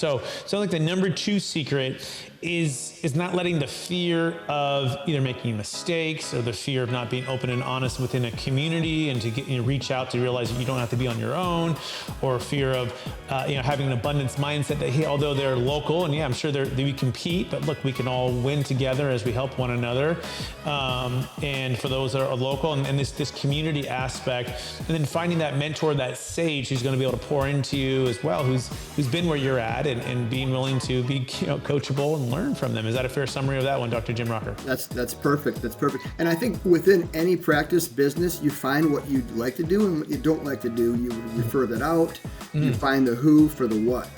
So like the number two secret is not letting the fear of either making mistakes or the fear of not being open and honest within a community and to reach out to realize that you don't have to be on your own, or fear of having an abundance mindset that, hey, although they're local and I'm sure we compete, but look, we can all win together as we help one another. And for those that are local and this community aspect, and then finding that mentor, that sage who's going to be able to pour into you as well, who's been where you're at, and being willing to be coachable and learn from them. Is that a fair summary of that one, Dr. Jim Rachor? That's perfect. That's perfect. And I think within any practice business, you find what you'd like to do and what you don't like to do. You refer that out. You find the who for the what.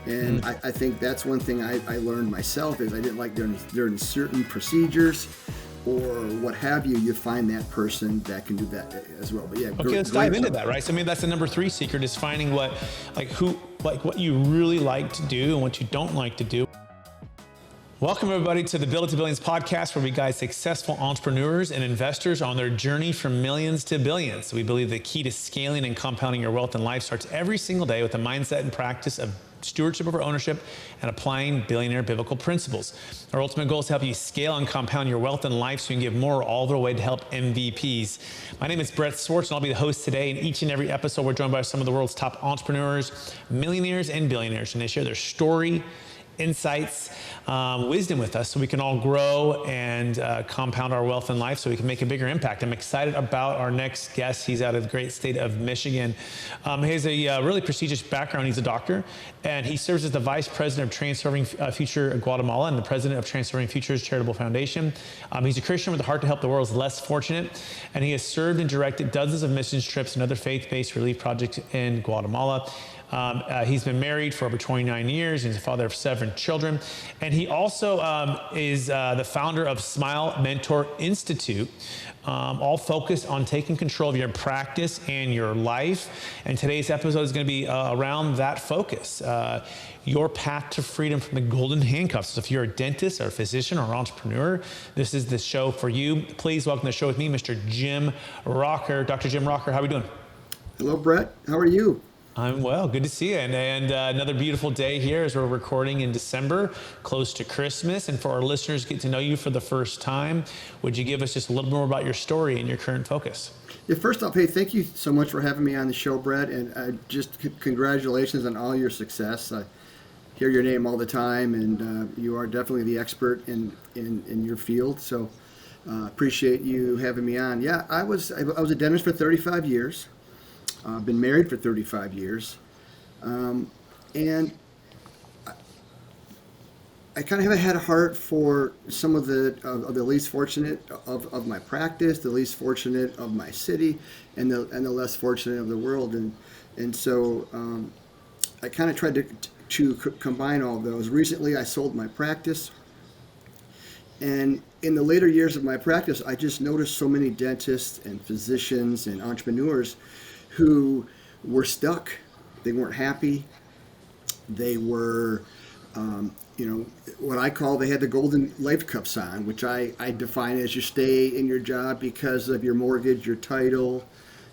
And I think that's one thing I learned myself is I didn't like during certain procedures or what have you. You find that person that can do that as well. But okay, let's dive into that, right? So maybe that's the number three secret, is finding what you really like to do and what you don't like to do. Welcome everybody to the Build It to Billions podcast, where we guide successful entrepreneurs and investors on their journey from millions to billions. So we believe the key to scaling and compounding your wealth and life starts every single day with the mindset and practice of stewardship over ownership and applying billionaire biblical principles. Our ultimate goal is to help you scale and compound your wealth and life so you can give more all the way to help MVPs. My name is Brett Swarts, and I'll be the host today. In each and every episode, we're joined by some of the world's top entrepreneurs, millionaires, and billionaires, and they share their story, insights, wisdom with us so we can all grow and compound our wealth and life so we can make a bigger impact. I'm excited about our next guest. He's out of the great state of Michigan. He has a really prestigious background. He's a doctor, and he serves as the Vice President of Transforming Future Guatemala and the President of Transforming Futures Charitable Foundation. He's a Christian with a heart to help the world's less fortunate, and he has served and directed dozens of missions trips and other faith-based relief projects in Guatemala. He's been married for over 29 years. He's a father of 7 children. And he also is the founder of Smile Mentor Institute, all focused on taking control of your practice and your life. And today's episode is going to be around that focus, your path to freedom from the golden handcuffs. So if you're a dentist or a physician or an entrepreneur, this is the show for you. Please welcome to the show with me, Mr. Jim Rachor. Dr. Jim Rachor, how are we doing? Hello, Brett. How are you? I'm well. Good to see you. And another beautiful day here as we're recording in December, close to Christmas. And for our listeners to get to know you for the first time, would you give us just a little more about your story and your current focus? Yeah, first off, hey, thank you so much for having me on the show, Brett. And just congratulations on all your success. I hear your name all the time, and you are definitely the expert in your field. So appreciate you having me on. Yeah, I was a dentist for 35 years. I've been married for 35 years, and I kind of had a heart for some of the least fortunate of my practice, the least fortunate of my city, and the less fortunate of the world, and so I kind of tried to combine all of those. Recently, I sold my practice, and in the later years of my practice, I just noticed so many dentists and physicians and entrepreneurs who were stuck. They weren't happy. They were, what I call, they had the golden Lifecuffs on, which I define as you stay in your job because of your mortgage, your title,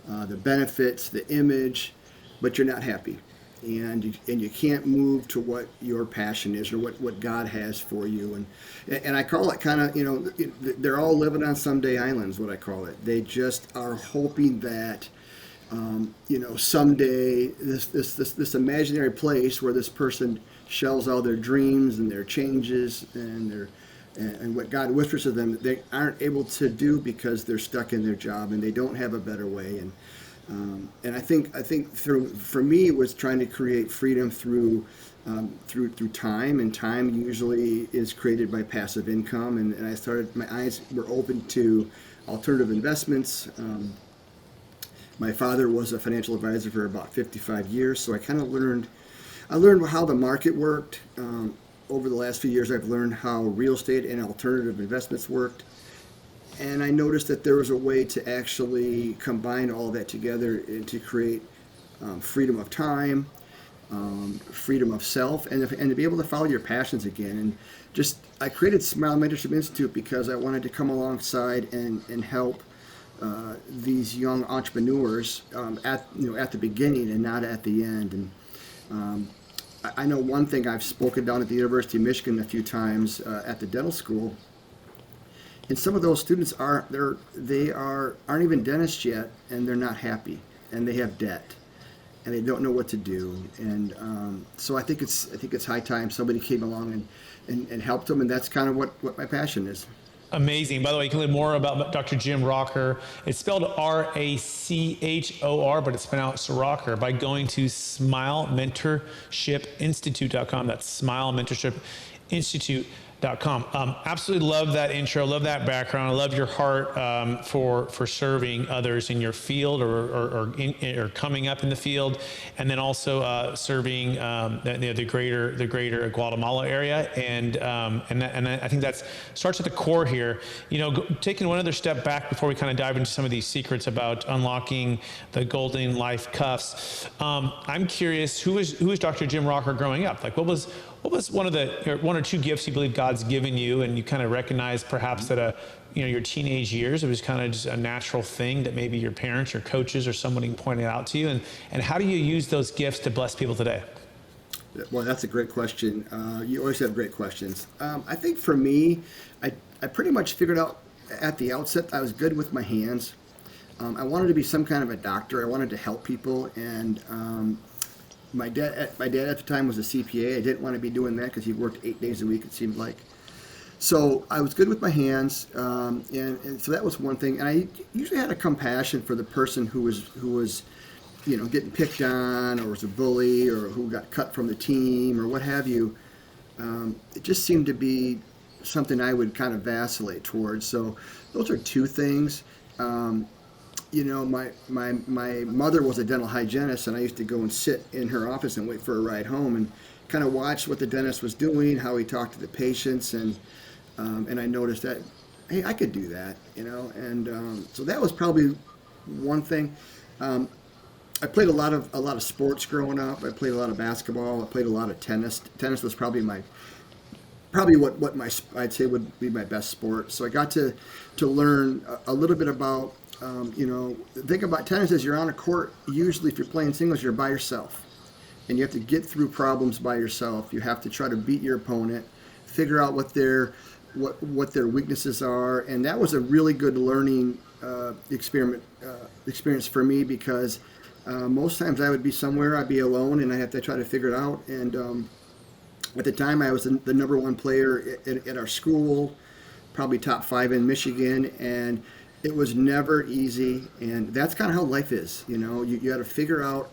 the benefits, the image, but you're not happy. And you can't move to what your passion is or what God has for you. And I call it kind of, they're all living on someday islands, what I call it. They just are hoping that someday this imaginary place where this person shells all their dreams and their changes and what God whispers to them, they aren't able to do because they're stuck in their job and they don't have a better way. And I think for me it was trying to create freedom through time, and time usually is created by passive income. And my eyes were open to alternative investments. My father was a financial advisor for about 55 years, so I kind of learned how the market worked. Over the last few years, I've learned how real estate and alternative investments worked. And I noticed that there was a way to actually combine all that together and to create freedom of time, freedom of self, and to be able to follow your passions again. And I created Smile Mentorship Institute because I wanted to come alongside and help these young entrepreneurs at the beginning and not at the end. And I know one thing. I've spoken down at the University of Michigan a few times at the dental school, and some of those students aren't even dentists yet, and they're not happy, and they have debt, and they don't know what to do. And so I think it's high time somebody came along and helped them, and that's kind of what my passion is. Amazing. By the way, you can learn more about Dr. Jim Rachor. It's spelled Rachor, but it's pronounced Rachor by going to smilementorshipinstitute.com. That's smilementorshipinstitute.com. Absolutely love that intro. Love that background. I love your heart for serving others in your field or coming up in the field, and then also serving the greater Guatemala area. And I think that starts at the core here. Taking one other step back before we kind of dive into some of these secrets about unlocking the golden life cuffs. I'm curious, who is Dr. Jim Rachor growing up? Like, what was one or two gifts you believe God's given you, and you kind of recognize perhaps that your teenage years, it was kind of just a natural thing that maybe your parents or coaches or somebody pointed out to you, and how do you use those gifts to bless people today? Well, that's a great question. You always have great questions. I think for me, I pretty much figured out at the outset I was good with my hands. I wanted to be some kind of a doctor. I wanted to help people, and my dad at the time was a CPA. I didn't want to be doing that because he worked 8 days a week, it seemed like. So I was good with my hands, and so that was one thing. And I usually had a compassion for the person who was getting picked on, or was a bully, or who got cut from the team, or what have you. It just seemed to be something I would kind of vacillate towards. So those are two things. My mother was a dental hygienist, and I used to go and sit in her office and wait for a ride home and kind of watch what the dentist was doing, how he talked to the patients, and I noticed that, hey, I could do that, and so that was probably one thing. I played a lot of sports growing up. I played a lot of basketball. I played a lot of tennis. Tennis was probably what I'd say would be my best sport. So I got to learn a little bit about. Think about tennis as you're on a court. Usually, if you're playing singles, you're by yourself, and you have to get through problems by yourself. You have to try to beat your opponent, figure out what their weaknesses are, and that was a really good learning experience for me, because most times I would be somewhere, I'd be alone, and I have to try to figure it out. And at the time, I was the number one player at our school, probably top 5 in Michigan, and it was never easy. And that's kind of how life is. You got to figure out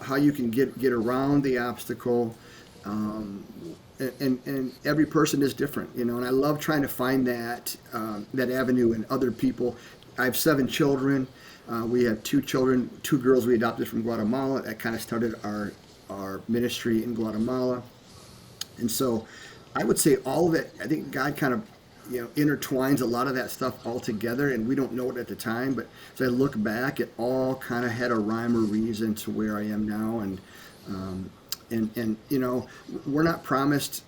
how you can get around the obstacle. And every person is different, and I love trying to find that avenue in other people. I have 7 children. We have 2 children, 2 girls we adopted from Guatemala. That kind of started our ministry in Guatemala. And so I would say all of it, I think God kind of intertwines a lot of that stuff all together, and we don't know it at the time, but as I look back, it all kind of had a rhyme or reason to where I am now. And we're not promised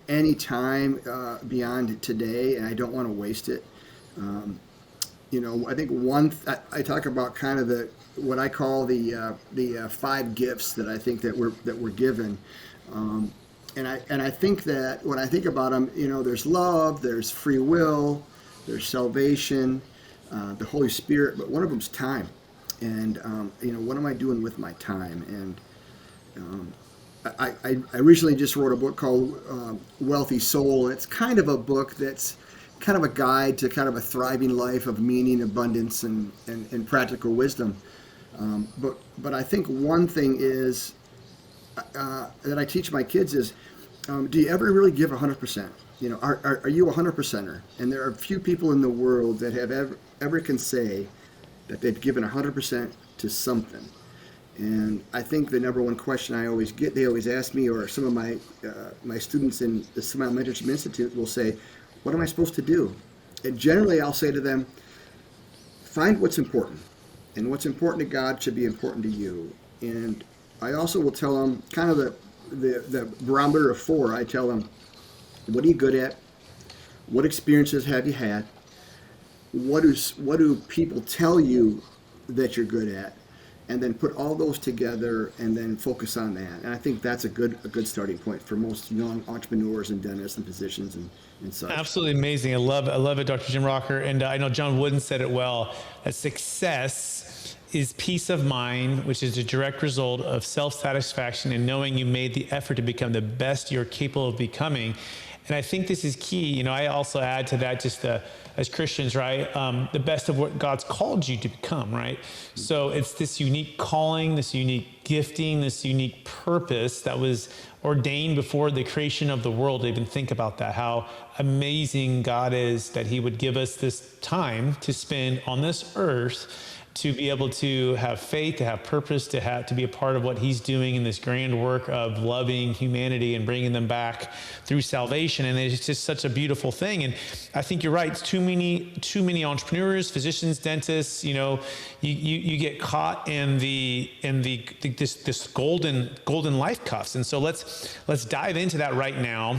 any time beyond today, and I don't want to waste it. I think I talk about kind of what I call the 5 gifts that I think that we're given. And I think that when I think about them, there's love, there's free will, there's salvation, the Holy Spirit, but one of them's time. And what am I doing with my time? And I recently just wrote a book called Wealthy Soul. It's kind of a book that's kind of a guide to kind of a thriving life of meaning, abundance, and practical wisdom. But I think one thing is that I teach my kids is, do you ever really give 100%? Are you a 100%er? And there are few people in the world that have ever can say that they've given 100% to something. And I think the number one question I always get, they always ask me, or some of my students in the Smile Mentorship Institute will say, what am I supposed to do? And generally I'll say to them, find what's important. And what's important to God should be important to you. And I also will tell them kind of the barometer of 4. I tell them, what are you good at? What experiences have you had? What do people tell you that you're good at? and then put all those together and then focus on that. And I think that's a good starting point for most young entrepreneurs and dentists and physicians and such. Absolutely amazing. I love it, Dr. Jim Rocker. And I know John Wooden said it well, that success is peace of mind, which is a direct result of self-satisfaction and knowing you made the effort to become the best you're capable of becoming. And I think this is key. I also add to that just as Christians, right? The best of what God's called you to become, right? So it's this unique calling, this unique gifting, this unique purpose that was ordained before the creation of the world. To even think about that, how amazing God is that he would give us this time to spend on this earth, to be able to have faith, to have purpose, to be a part of what he's doing in this grand work of loving humanity and bringing them back through salvation. And it's just such a beautiful thing. And I think you're right. It's too many entrepreneurs, physicians, dentists, you get caught in this golden life cuffs. And so let's dive into that right now.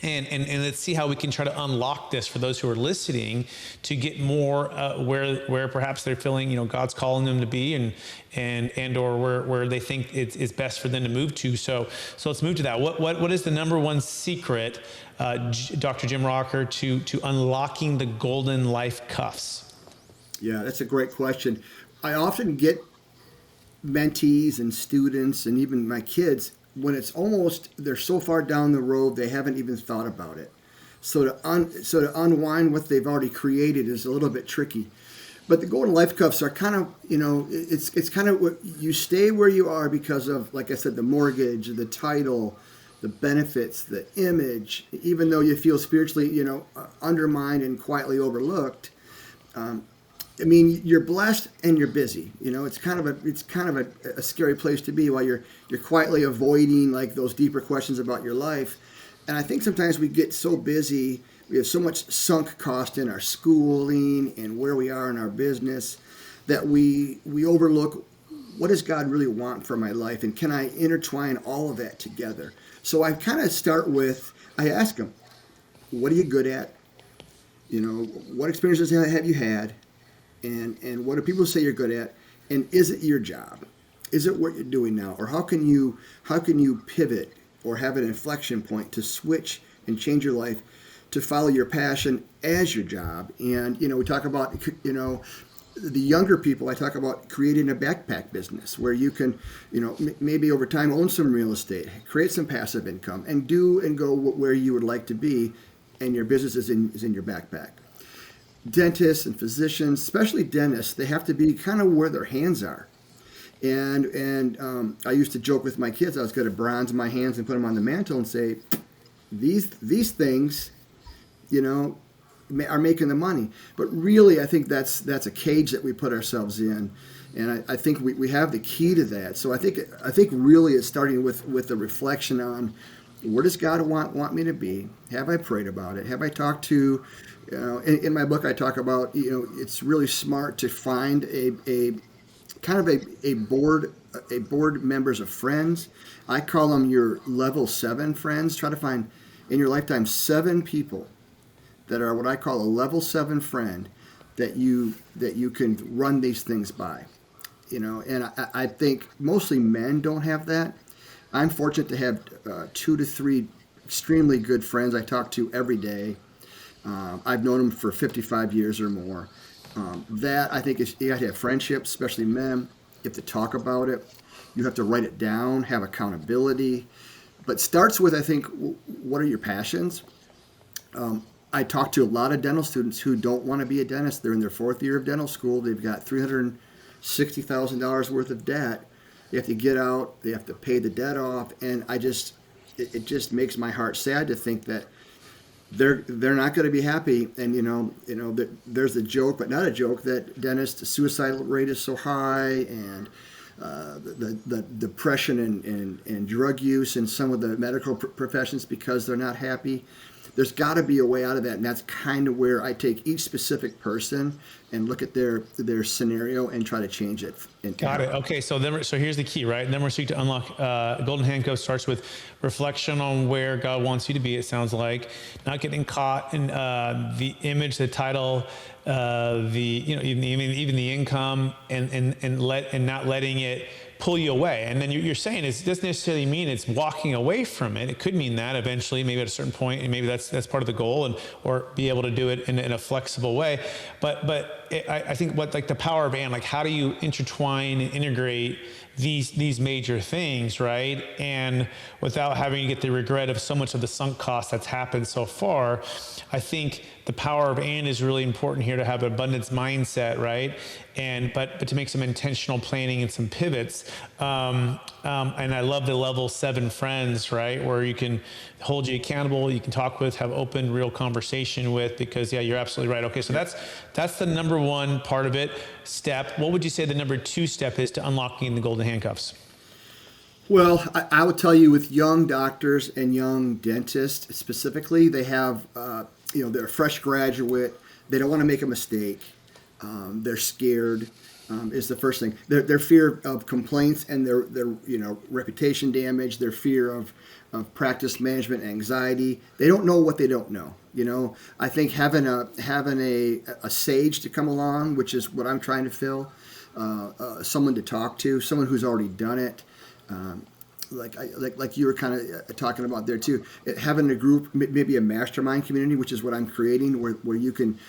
And let's see how we can try to unlock this for those who are listening to get more where perhaps they're feeling God's calling them to be and or where they think it's best for them to move to. So let's move to that. What is the number one secret, Dr. Jim Rocker, to unlocking the golden life cuffs? Yeah, that's a great question. I often get mentees and students and even my kids when it's almost, they're so far down the road, they haven't even thought about it. So to unwind what they've already created is a little bit tricky. But the golden life cuffs are kind of, it's kind of what you stay where you are because of, like I said, the mortgage, the title, the benefits, the image, even though you feel spiritually, undermined and quietly overlooked. You're blessed and you're busy. It's kind of a scary place to be while you're quietly avoiding like those deeper questions about your life. And I think sometimes we get so busy, we have so much sunk cost in our schooling and where we are in our business that we overlook what does God really want for my life, and can I intertwine all of that together? So I kind of start with, I ask them, what are you good at? What experiences have you had? And what do people say you're good at? And is it your job? Is it what you're doing now? Or how can you pivot or have an inflection point to switch and change your life to follow your passion as your job? And, we talk about, the younger people, I talk about creating a backpack business where you can, maybe over time own some real estate, create some passive income, and do and go where you would like to be, and your business is in your backpack. Dentists and physicians, especially dentists, they have to be kind of where their hands are. And I used to joke with my kids, I was going to bronze my hands and put them on the mantle and say, these things, are making the money. But really, I think that's a cage that we put ourselves in. And I think we have the key to that. So I think really it's starting with the reflection on, where does God want me to be? Have I prayed about it? Have I talked to, in my book I talk about, it's really smart to find a kind of a board members of friends. I call them your level 7 friends. Try to find in your lifetime 7 people that are what I call a level 7 friend that you can run these things by. And I think mostly men don't have that. I'm fortunate to have 2 to 3 extremely good friends I talk to every day. I've known them for 55 years or more. That I think is, you got to have friendships, especially men. You have to talk about it. You have to write it down, have accountability. But starts with, I think, what are your passions? I talk to a lot of dental students who don't want to be a dentist. They're in their 4th year of dental school. They've got $360,000 worth of debt. They have to get out. They have to pay the debt off. And it just makes my heart sad to think that they're not going to be happy. And there's a joke, but not a joke, that dentist suicide rate is so high, and the depression and drug use in some of the medical professions because they're not happy. there's got to be a way out of that, and that's kind of where I take each specific person and look at their scenario and try to change it. Got it. Okay, so here's the key, right? And then we're seeking to unlock golden handcuffs. Starts with reflection on where God wants you to be. It sounds like not getting caught in the image, the title, even the income, and not letting it pull you away. And then you're saying it doesn't necessarily mean it's walking away from it. It could mean that eventually, maybe at a certain point, and maybe that's part of the goal, or be able to do it in a flexible way. But I think the power of and, like, how do you intertwine and integrate these major things, right? And without having to get the regret of so much of the sunk cost that's happened so far. I think the power of and is really important here, to have an abundance mindset, right? But to make some intentional planning and some pivots. And I love the level 7 friends, right? Where you can hold you accountable, you can talk with, have open, real conversation with, because you're absolutely right. Okay, so that's the number 1 part of it. Step. What would you say the number 2 step is to unlocking the golden handcuffs? Well, I would tell you, with young doctors and young dentists specifically, they have, they're a fresh graduate. They don't want to make a mistake. They're scared, is the first thing. Their fear of complaints and their reputation damage, their fear of practice management anxiety. They don't know what they don't know. I think having a sage to come along, which is what I'm trying to fill, someone to talk to, someone who's already done it. Like you were kind of talking about there too, having a group, maybe a mastermind community, which is what I'm creating, where you can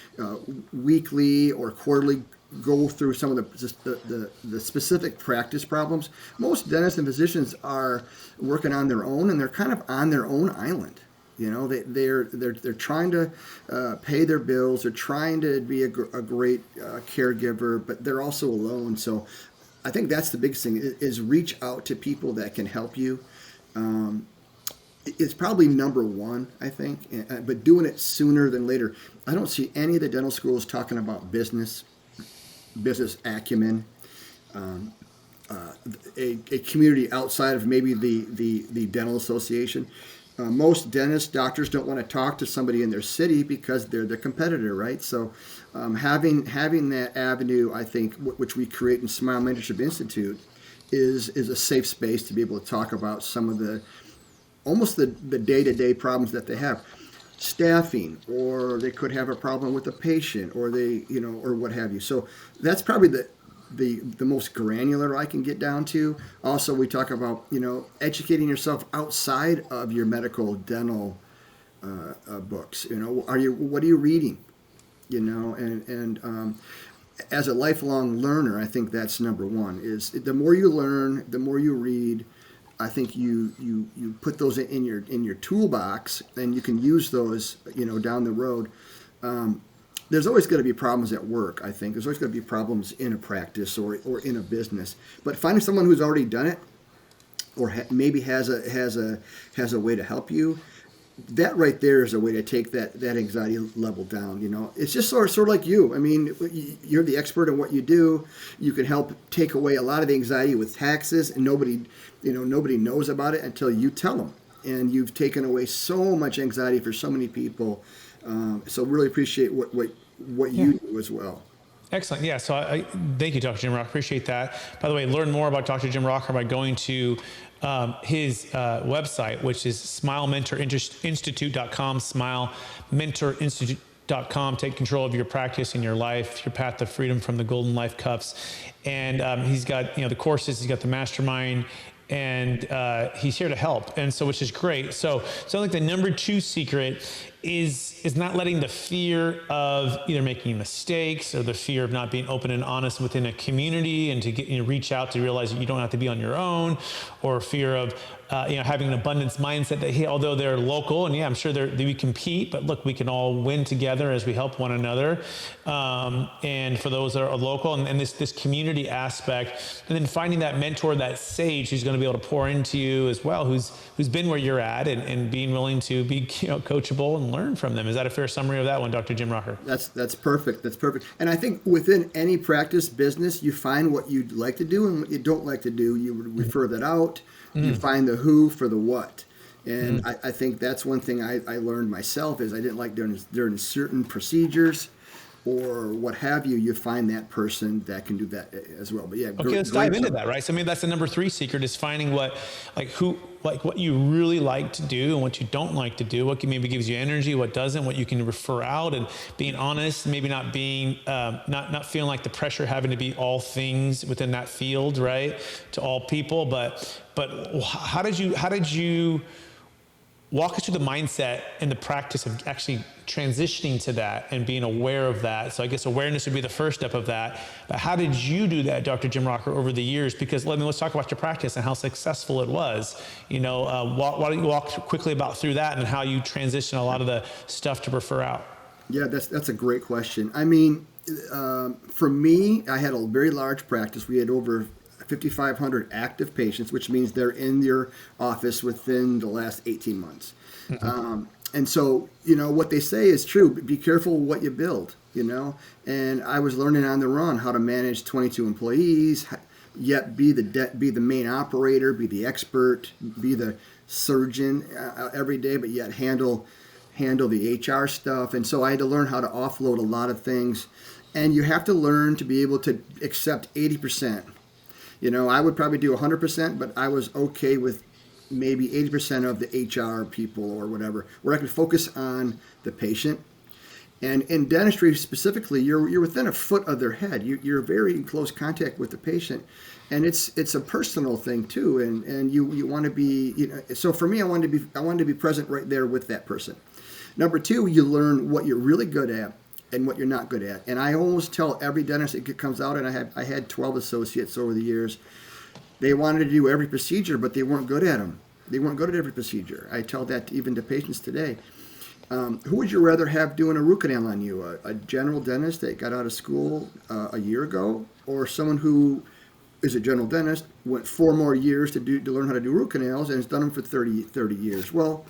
weekly or quarterly go through some of the specific practice problems. Most dentists and physicians are working on their own, and they're kind of on their own island. They're trying to pay their bills. They're trying to be a great caregiver, but they're also alone. So I think that's the biggest thing, is reach out to people that can help you. It's probably number 1, I think, but doing it sooner than later. I don't see any of the dental schools talking about business acumen, a community outside of maybe the dental association. Most dentists, doctors don't want to talk to somebody in their city because they're the competitor, right? So having that avenue, I think, which we create in Smile Mentorship Institute, is a safe space to be able to talk about some of the day-to-day problems that they have. Staffing, or they could have a problem with a patient, or or what have you. So that's probably the most granular I can get down to. Also, we talk about, educating yourself outside of your medical dental books. What are you reading? And as a lifelong learner, I think that's number 1, is the more you learn, the more you read. I think you put those in your toolbox, and you can use those, down the road. There's always going to be problems at work. I think there's always going to be problems in a practice or in a business. But finding someone who's already done it, or maybe has a way to help you, that right there is a way to take that anxiety level down. It's just sort of like you. I mean, you're the expert in what you do. You can help take away a lot of the anxiety with taxes, and nobody knows about it until you tell them. And you've taken away so much anxiety for so many people. So really appreciate what you do as well. Excellent. Yeah. So I thank you, Dr. Jim Rocker. Appreciate that. By the way, learn more about Dr. Jim Rocker by going to his website, which is smilementorinstitute.com, smilementorinstitute.com. Take control of your practice and your life, your path to freedom from the golden life cuffs. And he's got the courses, he's got the mastermind, and he's here to help. And so, which is great. So I think the number 2 secret is not letting the fear of either making mistakes or the fear of not being open and honest within a community, and to reach out to realize that you don't have to be on your own, or fear of having an abundance mindset that, hey, although they're local, and I'm sure we compete, but look, we can all win together as we help one another. And for those that are local, and this community aspect, and then finding that mentor, that sage who's going to be able to pour into you as well, who's been where you're at, and being willing to be coachable and learn from them. Is that a fair summary of that one, Dr. Jim Rocker? That's perfect. That's perfect. And I think within any practice business, you find what you'd like to do and what you don't like to do. You refer that out. You find the who for the what. And I think that's one thing I learned myself is I didn't like during certain procedures or what have you, you find that person that can do that as well. But yeah, Okay, let's dive into that, right? So maybe that's the number 3 secret is finding what you really like to do and what you don't like to do, what maybe gives you energy, what doesn't, what you can refer out, and being honest, maybe not being, not feeling like the pressure having to be all things within that field, right? To all people, but how did you walk us through the mindset and the practice of actually transitioning to that and being aware of that? So I guess awareness would be the first step of that. But how did you do that, Dr. Jim Rachor, over the years? Because let's talk about your practice and how successful it was. Why don't you walk quickly through that and how you transition a lot of the stuff to refer out? Yeah, that's a great question. I mean, for me, I had a very large practice. We had over 5,500 active patients, which means they're in your office within the last 18 months. And so, what they say is true. Be careful what you build, And I was learning on the run how to manage 22 employees, yet be the main operator, be the expert, be the surgeon every day, but yet handle the HR stuff. And so I had to learn how to offload a lot of things. And you have to learn to be able to accept 80%. I would probably do 100%, but I was okay with maybe 80% of the HR people or whatever, where I could focus on the patient. And in dentistry specifically, you're within a foot of their head. You're very in close contact with the patient, and it's a personal thing too. And you want to be, So for me, I wanted to be present right there with that person. Number 2, you learn what you're really good at and what you're not good at. And I always tell every dentist that comes out, and I had 12 associates over the years. They wanted to do every procedure, but they weren't good at them. They weren't good at every procedure. I tell that even to patients today. Who would you rather have doing a root canal on you? A general dentist that got out of school a year ago, or someone who is a general dentist, went 4 more years to learn how to do root canals and has done them for 30 years? Well,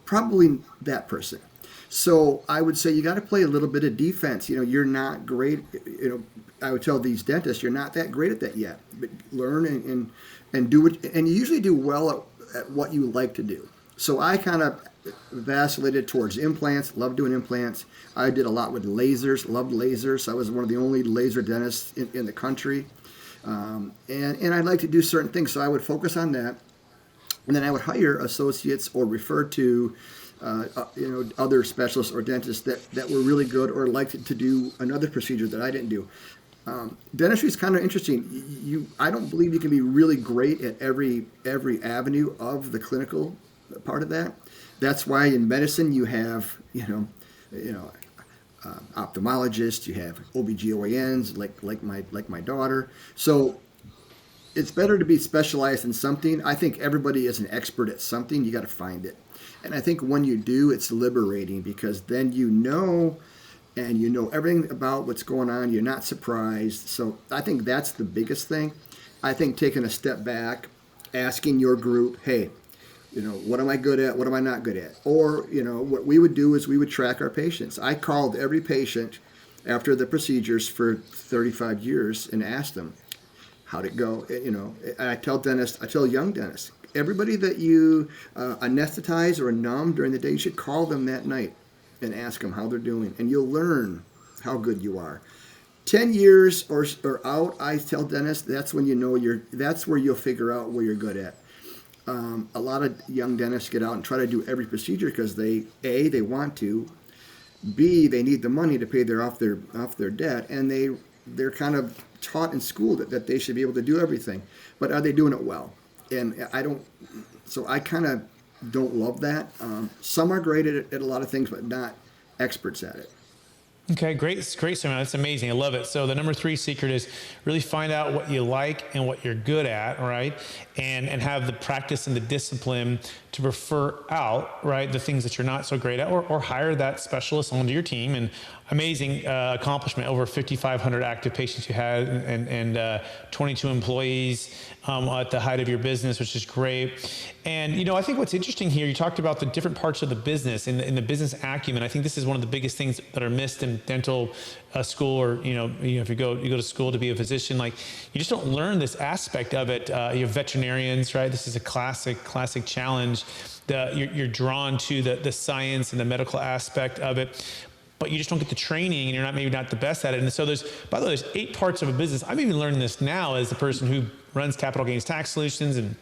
probably that person. So I would say you got to play a little bit of defense. You're not great. I would tell these dentists, you're not that great at that yet. But learn and do it. And you usually do well at what you like to do. So I kind of vacillated towards implants. Loved doing implants. I did a lot with lasers. Loved lasers. I was one of the only laser dentists in the country. And I like to do certain things. So I would focus on that. And then I would hire associates or refer to other specialists or dentists that were really good or liked to do another procedure that I didn't do. Dentistry is kind of interesting. I don't believe you can be really great at every avenue of the clinical part of that. That's why in medicine you have ophthalmologists, you have OBGYNs like my daughter. So it's better to be specialized in something. I think everybody is an expert at something. You got to find it. And I think when you do, it's liberating because then you know everything about what's going on. You're not surprised. So I think that's the biggest thing. I think taking a step back, asking your group, hey, what am I good at? What am I not good at? Or, what we would do is we would track our patients. I called every patient after the procedures for 35 years and asked them, how'd it go? And I tell young dentists, everybody that you anesthetize or numb during the day, you should call them that night and ask them how they're doing. And you'll learn how good you are. 10 years or out, I tell dentists, that's when that's where you'll figure out where you're good at. A lot of young dentists get out and try to do every procedure because they want to, B, they need the money to pay off their debt, and they're kind of taught in school that they should be able to do everything. But are they doing it well? And I kind of don't love that. Some are great at a lot of things, but not experts at it. Okay, great, Simon. That's amazing. I love it. So the number 3 secret is really find out what you like and what you're good at, right? And have the practice and the discipline to refer out, right, the things that you're not so great at, or hire that specialist onto your team. And amazing accomplishment, over 5,500 active patients you had and 22 employees at the height of your business, which is great. And, I think what's interesting here, you talked about the different parts of the business and the business acumen. I think this is one of the biggest things that are missed in in dental school, or if you go to school to be a physician, like you just don't learn this aspect of it. You have veterinarians, right? This is a classic challenge. You're drawn to the science and the medical aspect of it, but you just don't get the training, and you're maybe not the best at it. And so by the way, there's 8 parts of a business. I'm even learning this now as the person who runs Capital Gains Tax Solutions and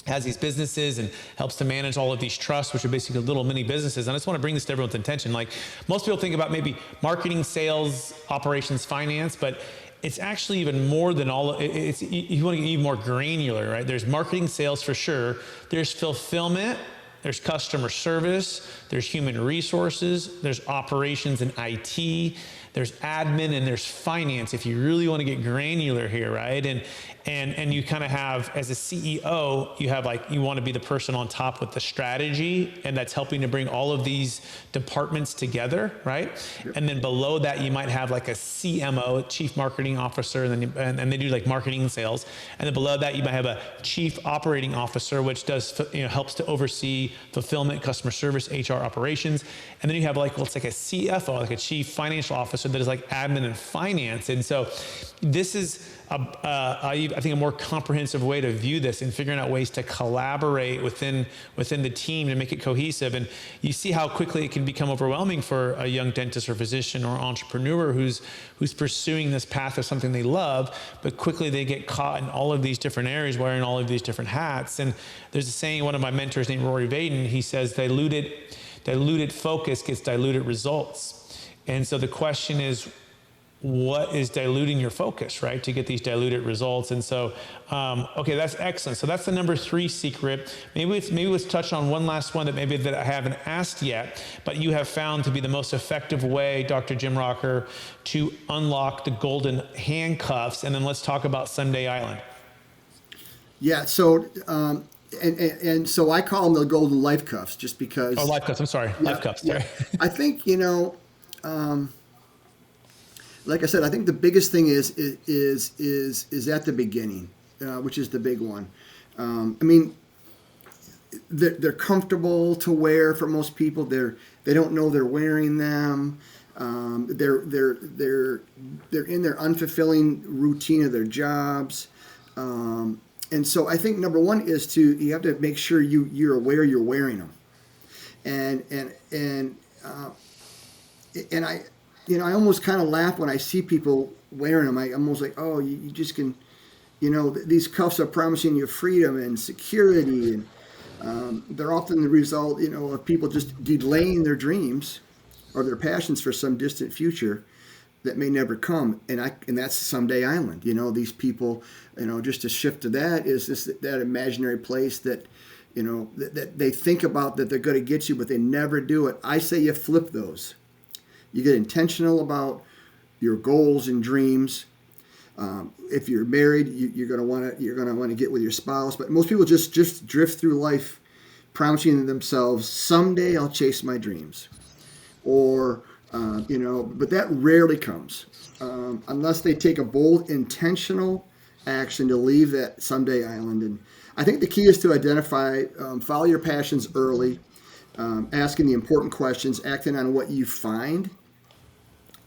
has these businesses and helps to manage all of these trusts, which are basically little mini businesses. And I just want to bring this to everyone's attention. Like, most people think about maybe marketing, sales, operations, finance, but it's actually even more than all. You want to get even more granular, right? There's marketing, sales for sure. There's fulfillment. There's customer service. There's human resources. There's operations and IT. There's admin, and there's finance, if you really want to get granular here, right? And you kind of have, as a CEO, you want to be the person on top with the strategy, and that's helping to bring all of these departments together, right? Yep. And then below that, you might have like a CMO, Chief Marketing Officer, and they do like marketing and sales. And then below that, you might have a Chief Operating Officer, which does helps to oversee fulfillment, customer service, HR, operations. And then you have it's like a CFO, like a Chief Financial Officer, that is like admin and finance. And so this is I think a more comprehensive way to view this, and figuring out ways to collaborate within the team to make it cohesive. And you see how quickly it can become overwhelming for a young dentist or physician or entrepreneur who's pursuing this path of something they love, but quickly they get caught in all of these different areas, wearing all of these different hats. And there's a saying, one of my mentors named Rory Vaden, he says, diluted focus gets diluted results. And so the question is, what is diluting your focus, right, to get these diluted results? And so, okay, that's excellent. So that's the number 3 secret. Maybe let's touch on one last one that I haven't asked yet, but you have found to be the most effective way, Dr. Jim Rachor, to unlock the golden handcuffs. And then let's talk about Someday Island. Yeah. So, and so I call them the golden Lifecuffs, just because. Oh, Lifecuffs. I'm sorry. Yeah, Lifecuffs. Yeah. I think, like I said, I think the biggest thing is at the beginning, which is the big one. I mean, they're comfortable to wear for most people. They don't know they're wearing them. They're in their unfulfilling routine of their jobs. And so I think number one is you have to make sure you're aware you're wearing them. And I almost kind of laugh when I see people wearing them. I'm almost like, oh, you just can, these cuffs are promising you freedom and security, and they're often the result, of people just delaying their dreams or their passions for some distant future that may never come. And that's Someday Island. These people, just to shift to that, is that imaginary place that, that they think about, that they're going to get you, but they never do it. I say you flip those. You get intentional about your goals and dreams. If you're married, you're going to want to get with your spouse. But most people just drift through life, promising themselves, someday I'll chase my dreams, or but that rarely comes unless they take a bold, intentional action to leave that Someday Island. And I think the key is to identify, follow your passions early, asking the important questions, acting on what you find.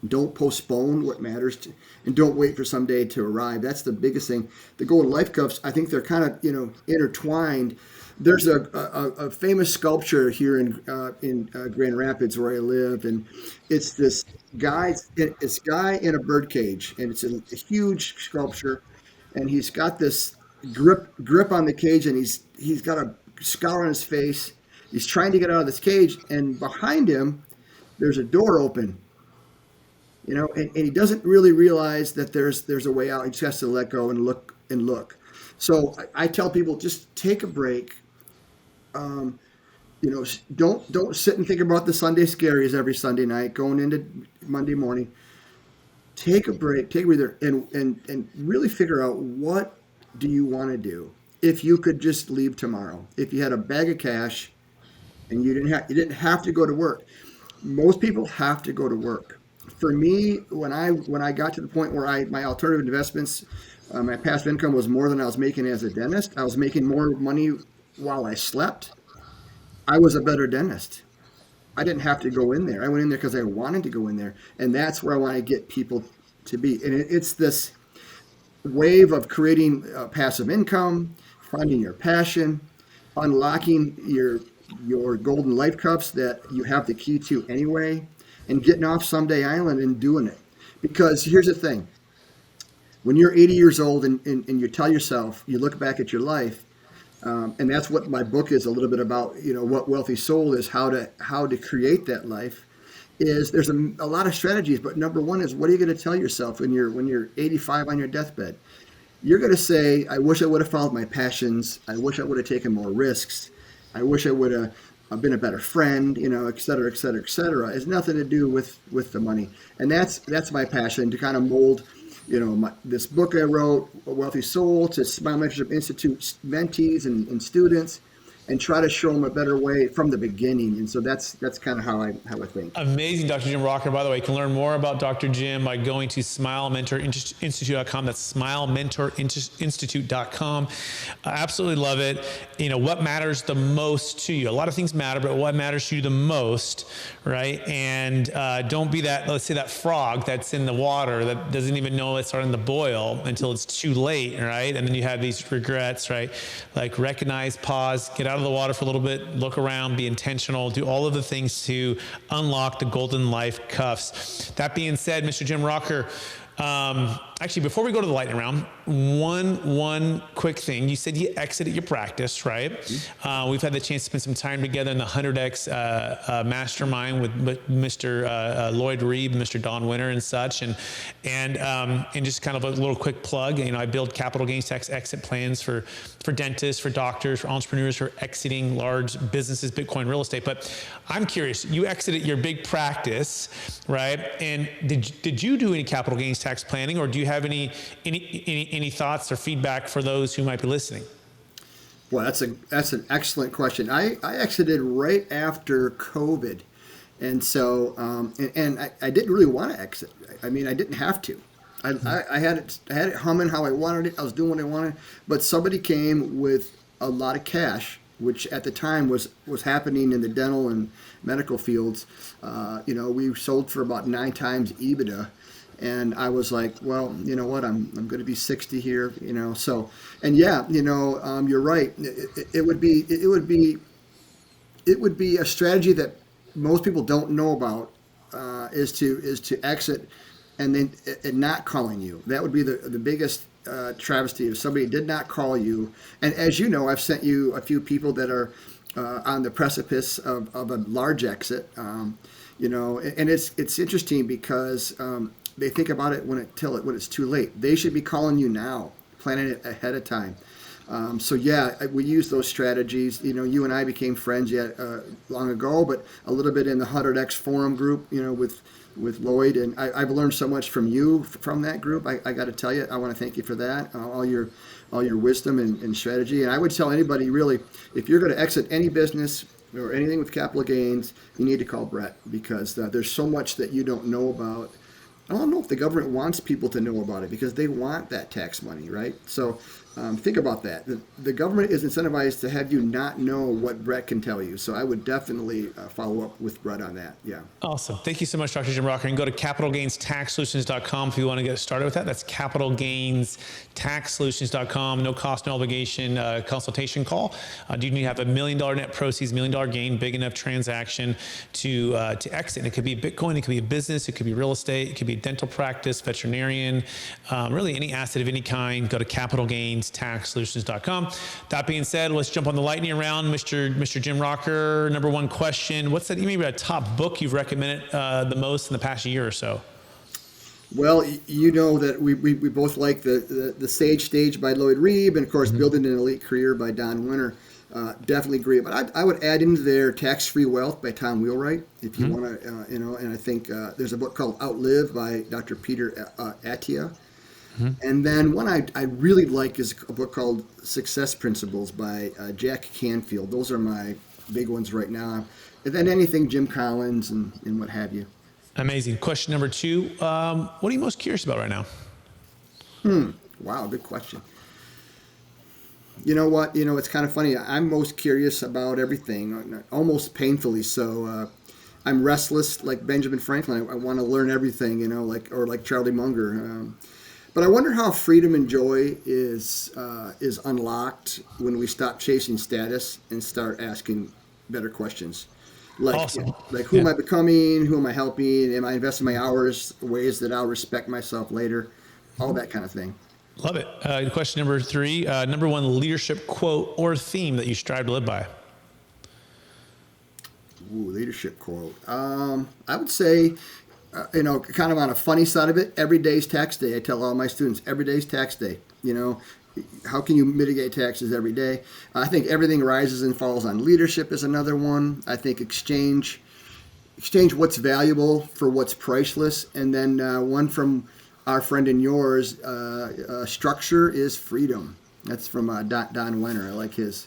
Don't postpone what matters and don't wait for someday to arrive. That's the biggest thing. The golden Lifecuffs, I think they're kind of intertwined. There's a famous sculpture here in Grand Rapids where I live, and it's this guy in a bird cage, and it's a huge sculpture, and he's got this grip on the cage, and he's got a scowl on his face. He's trying to get out of this cage, and behind him, there's a door open. And he doesn't really realize that there's a way out. He just has to let go and look. So I tell people, just take a break. Don't sit and think about the Sunday scaries every Sunday night going into Monday morning. Take a break, take a breather, and really figure out, what do you want to do? If you could just leave tomorrow, if you had a bag of cash and you didn't have to go to work. Most people have to go to work. For me, when I got to the point where my alternative investments, my passive income was more than I was making as a dentist. I was making more money while I slept. I was a better dentist. I didn't have to go in there. I went in there because I wanted to go in there, and that's where I want to get people to be. And it's this wave of creating passive income, finding your passion, unlocking your golden life cups that you have the key to anyway, and getting off someday island and doing it. Because here's the thing: when you're 80 years old and you tell yourself, you look back at your life, and that's what my book is a little bit about. What Wealthy Soul is, how to create that life. Is there's a lot of strategies, but number one is, what are you going to tell yourself when you're 85 on your deathbed? You're going to say, I wish I would have followed my passions. I wish I would have taken more risks. I wish I would have been a better friend, et cetera, et cetera, et cetera. It has nothing to do with the money. And that's my passion, to kind of mold, this book I wrote, A Wealthy Soul, to Smile Mentorship Institute mentees and students, and try to show them a better way from the beginning. And so that's kind of how I think. Amazing, Dr. Jim Rachor. By the way, you can learn more about Dr. Jim by going to smilementorinstitute.com. That's smilementorinstitute.com. I absolutely love it. What matters the most to you? A lot of things matter, but what matters to you the most, right? And don't be that, let's say, that frog that's in the water that doesn't even know it's starting to boil until it's too late, right? And then you have these regrets, right? Like, recognize, pause, get out of the water for a little bit, look around, be intentional, do all of the things to unlock the golden life cuffs. That being said, Mr. Jim Rachor, actually, before we go to the lightning round, one quick thing. You said you exited your practice, right? We've had the chance to spend some time together in the 100X mastermind with Mr. Lloyd Reeb, Mr. Don Winter, and such. And just kind of a little quick plug. I build capital gains tax exit plans for dentists, for doctors, for entrepreneurs who are exiting large businesses, Bitcoin, real estate. But I'm curious. You exited your big practice, right? And did you do any capital gains tax planning, or do you have any thoughts or feedback for those who might be listening? Well, that's an excellent question. I exited right after COVID, and so I didn't really want to exit. I mean, I didn't have to. I had it humming how I wanted it. I was doing what I wanted, but somebody came with a lot of cash, which at the time was happening in the dental and medical fields. We sold for about 9 times EBITDA. And I was like, well, you know what? I'm going to be 60 here, So, and yeah, you're right. It would be a strategy that most people don't know about, is to exit and then not calling you. That would be the biggest travesty if somebody did not call you. And as you know, I've sent you a few people that are on the precipice of a large exit. And it's interesting because they think about it when it's too late. They should be calling you now, planning it ahead of time. So yeah, we use those strategies. You and I became friends long ago, but a little bit in the 100X forum group, with Lloyd, and I've learned so much from you from that group. I got to tell you, I want to thank you for that, all your wisdom and strategy. And I would tell anybody, really, if you're going to exit any business or anything with capital gains, you need to call Brett, because there's so much that you don't know about. I don't know if the government wants people to know about it, because they want that tax money, right? So think about that. The government is incentivized to have you not know what Brett can tell you. So I would definitely follow up with Brett on that. Yeah. Awesome. Thank you so much, Dr. Jim Rachor. And go to capitalgainstaxsolutions.com if you want to get started with that. That's capitalgainstaxsolutions.com. No cost, no obligation consultation call. Do you need to have $1 million net proceeds, $1 million gain, big enough transaction to exit? And it could be Bitcoin, it could be a business, it could be real estate, it could be a dental practice, veterinarian, really any asset of any kind. Go to capitalgainstaxsolutions.com. That being said, let's jump on the lightning round. Mr. Jim Rachor, number one question. What's that, maybe a top book you've recommended the most in the past year or so? Well, you know that we both like the Sage Stage by Lloyd Reeb, and of course, Building an Elite Career by Don Winter. Definitely agree. But I would add into there Tax-Free Wealth by Tom Wheelwright, if you want to, and I think there's a book called Outlive by Dr. Peter Attia. And then one I really like is a book called Success Principles by Jack Canfield. Those are my big ones right now. And then anything Jim Collins and what have you. Amazing. Question number 2. What are you most curious about right now? Wow, good question. You know what? It's kind of funny. I'm most curious about everything, almost painfully so. I'm restless like Benjamin Franklin. I want to learn everything, like Charlie Munger. But I wonder how freedom and joy is unlocked when we stop chasing status and start asking better questions. Like, Awesome. who am I becoming? Who am I helping? Am I investing my hours ways that I'll respect myself later? All that kind of thing. Love it. Question number 3, number 1 leadership quote or theme that you strive to live by. Ooh, leadership quote. I would say, kind of on a funny side of it, every day's tax day. I tell all my students, every day's tax day. How can you mitigate taxes every day? I think everything rises and falls on leadership is another one. I think exchange what's valuable for what's priceless. And then one from our friend and yours, structure is freedom. That's from Don Wenner. I like his.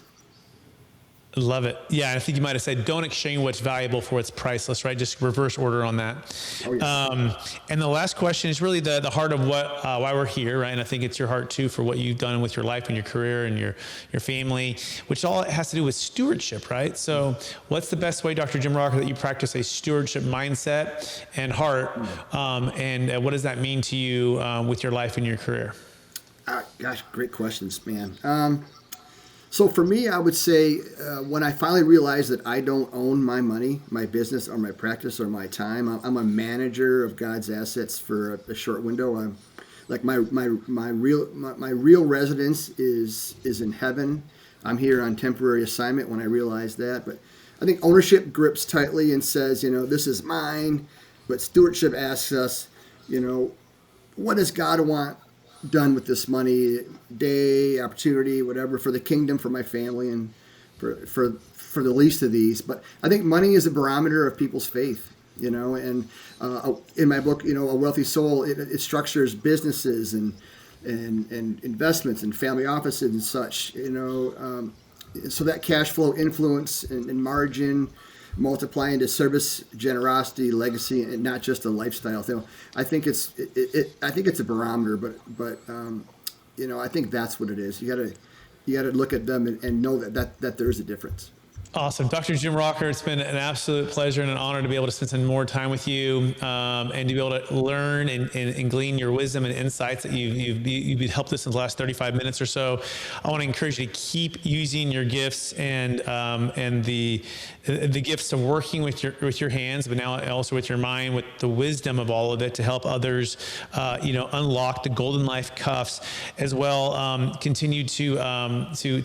Love it. Yeah, I think you might have said, don't exchange what's valuable for what's priceless, right? Just reverse order on that. Oh, yes. And the last question is really the heart of why we're here, right? And I think it's your heart too for what you've done with your life and your career and your family, which all has to do with stewardship, right? So what's the best way, Dr. Jim Rocker, that you practice a stewardship mindset and heart? And what does that mean to you with your life and your career? Gosh, great questions, man. So for me, I would say when I finally realized that I don't own my money, my business, or my practice, or my time, I'm a manager of God's assets for a short window. I'm like my real residence is in heaven. I'm here on temporary assignment when I realized that. But I think ownership grips tightly and says, this is mine. But stewardship asks us, what does God want done with this money, day, opportunity, whatever, for the kingdom, for my family, and for the least of these. But I think money is a barometer of people's faith, and in my book, A Wealthy Soul, it structures businesses and investments and family offices and such, so that cash flow influence and margin multiply into service, generosity, legacy, and not just a lifestyle thing. I think it's a barometer, but I think that's what it is. You gotta look at them and know that there is a difference. Awesome. Dr. Jim Rocker, it's been an absolute pleasure and an honor to be able to spend some more time with you and to be able to learn and glean your wisdom and insights that you've helped us in the last 35 minutes or so. I want to encourage you to keep using your gifts and the gifts of working with your hands, but now also with your mind, with the wisdom of all of it to help others, unlock the golden life cuffs as well. Continue to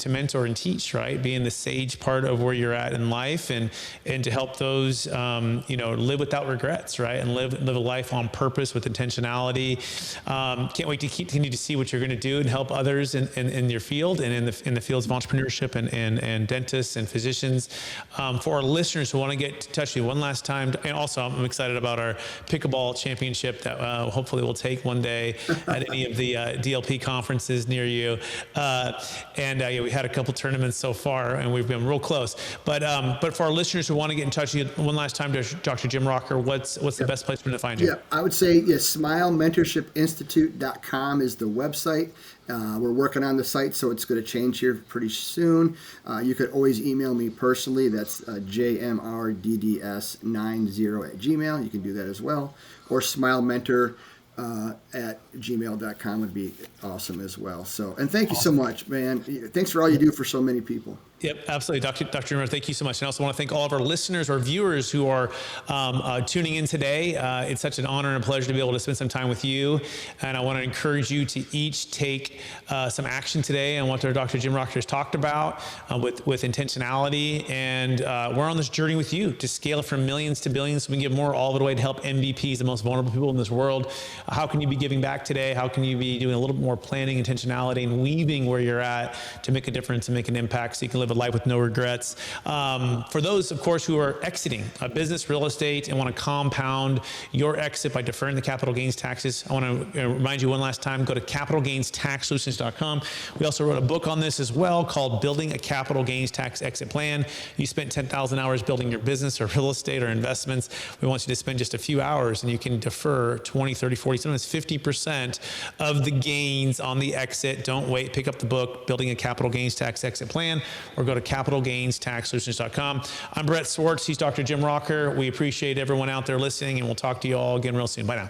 mentor and teach, right? Being the sage part of where you're at in life and to help those, live without regrets, right? And live a life on purpose with intentionality. Can't wait to continue to see what you're going to do and help others in your field and in the fields of entrepreneurship and dentists and physicians. For our listeners who want to get in touch with you one last time, and also I'm excited about our pickleball championship that hopefully we'll take one day at any of the DLP conferences near you. We had a couple tournaments so far and we've been real close. But for our listeners who want to get in touch with you one last time, Dr. Jim Rocker, what's the best place for them to find you? Yeah, I would say SmileMentorshipInstitute.com is the website. We're working on the site, so it's going to change here pretty soon. You could always email me personally. That's jmrdds90@gmail. You can do that as well. Or SmileMentor at gmail.com would be awesome as well. So, and thank you so much, man. Thanks for all you do for so many people. Yep, absolutely. Dr. Jim, thank you so much. And I also want to thank all of our listeners or viewers who are tuning in today. It's such an honor and a pleasure to be able to spend some time with you. And I want to encourage you to each take some action today on what Dr. Jim Rocker has talked about with intentionality. And we're on this journey with you to scale it from millions to billions so we can give more all the way to help MVPs, the most vulnerable people in this world. How can you be giving back today? How can you be doing a little bit more planning, intentionality, and weaving where you're at to make a difference and make an impact so you can live a life with no regrets. For those, of course, who are exiting a business, real estate, and want to compound your exit by deferring the capital gains taxes, I want to remind you one last time, go to capitalgainstaxsolutions.com. We also wrote a book on this as well called Building a Capital Gains Tax Exit Plan. You spent 10,000 hours building your business or real estate or investments. We want you to spend just a few hours and you can defer 20, 30, 40, sometimes 50% of the gains on the exit. Don't wait. Pick up the book, Building a Capital Gains Tax Exit Plan, or or go to capitalgainstaxsolutions.com. I'm Brett Swarts. He's Dr. Jim Rocker. We appreciate everyone out there listening, and we'll talk to you all again real soon. Bye now.